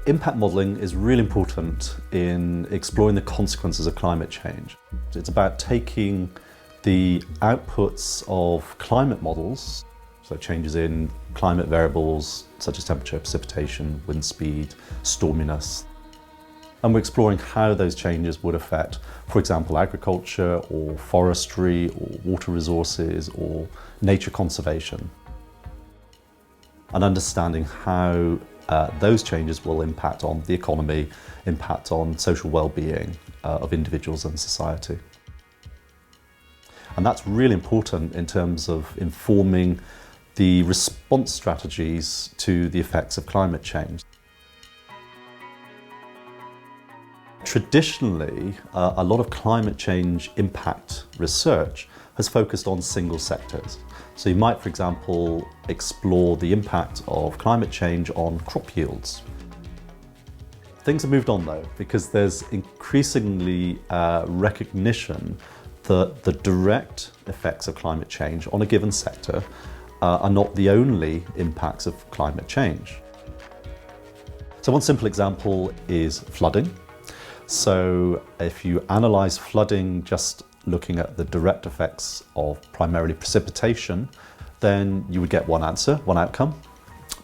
Impact modelling is really important in exploring the consequences of climate change. It's about taking the outputs of climate models, so changes in climate variables such as temperature, precipitation, wind speed, storminess, and we're exploring how those changes would affect, for example, agriculture or forestry or water resources or nature conservation, and understanding how those changes will impact on the economy, impact on social well-being of individuals and society. And that's really important in terms of informing the response strategies to the effects of climate change. Traditionally, a lot of climate change impact research has focused on single sectors. So you might, for example, explore the impact of climate change on crop yields. Things have moved on though, because there's increasingly recognition that the direct effects of climate change on a given sector are not the only impacts of climate change. So one simple example is flooding. So if you analyse flooding just looking at the direct effects of primarily precipitation, then you would get one answer, one outcome.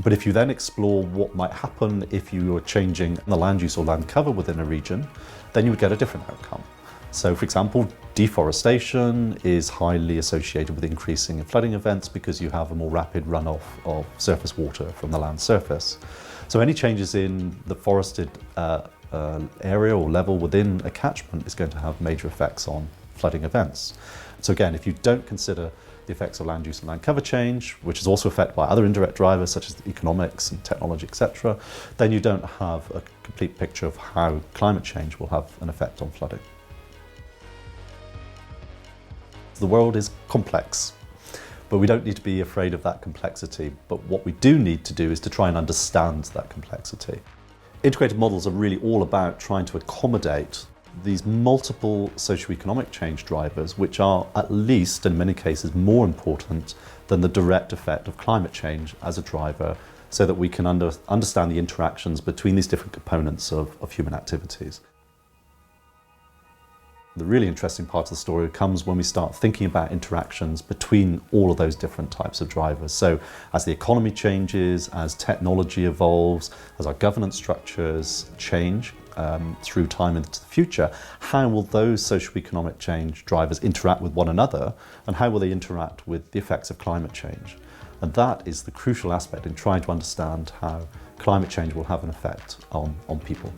But if you then explore what might happen if you were changing the land use or land cover within a region, then you would get a different outcome. So for example, deforestation is highly associated with increasing flooding events because you have a more rapid runoff of surface water from the land surface. So any changes in the forested area or level within a catchment is going to have major effects on flooding events. So again, if you don't consider the effects of land use and land cover change, which is also affected by other indirect drivers such as economics and technology, etc., then you don't have a complete picture of how climate change will have an effect on flooding. The world is complex, but we don't need to be afraid of that complexity. But what we do need to do is to try and understand that complexity. Integrated models are really all about trying to accommodate these multiple socioeconomic change drivers, which are at least, in many cases, more important than the direct effect of climate change as a driver, so that we can understand the interactions between these different components of human activities. The really interesting part of the story comes when we start thinking about interactions between all of those different types of drivers. So as the economy changes, as technology evolves, as our governance structures change through time into the future, how will those socioeconomic change drivers interact with one another, and how will they interact with the effects of climate change? And that is the crucial aspect in trying to understand how climate change will have an effect on people.